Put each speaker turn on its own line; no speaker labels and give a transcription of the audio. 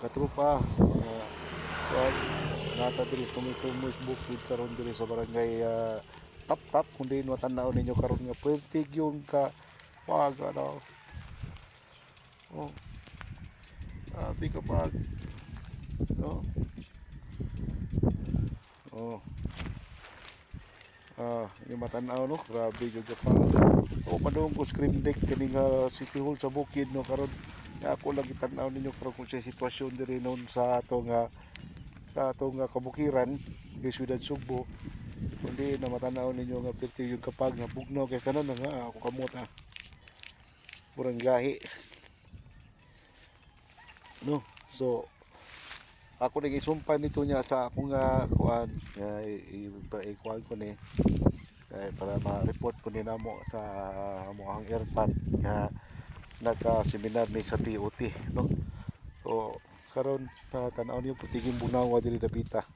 Katrupa kuan nata diri tumoy bukid karon diri sa barangay Tap-Tap kundi matanaw ninyo karon nga pwede yun ka wag ano oh abi ka pag no oh yung matanaw no grabe jud ka pa o padung ko screen deck kini nga City Hall sa bukid no karon ako lang itanaw ninyo karon kung sa sitwasyon diri noon sa atong kabukiran sa siyudad Sugbo kundi na matanaw ninyo nga perti yung kapag nga bugnaw kay kanan na nga ako kamot murang gahi no so ako nang isumpan nito niya sa akong kuan kuan ko ni para ma-report ko ni namo sa amuang airpad nga nagka-seminar ni sa TOT no so karon tanaw niyo putiging bunawa diri dapita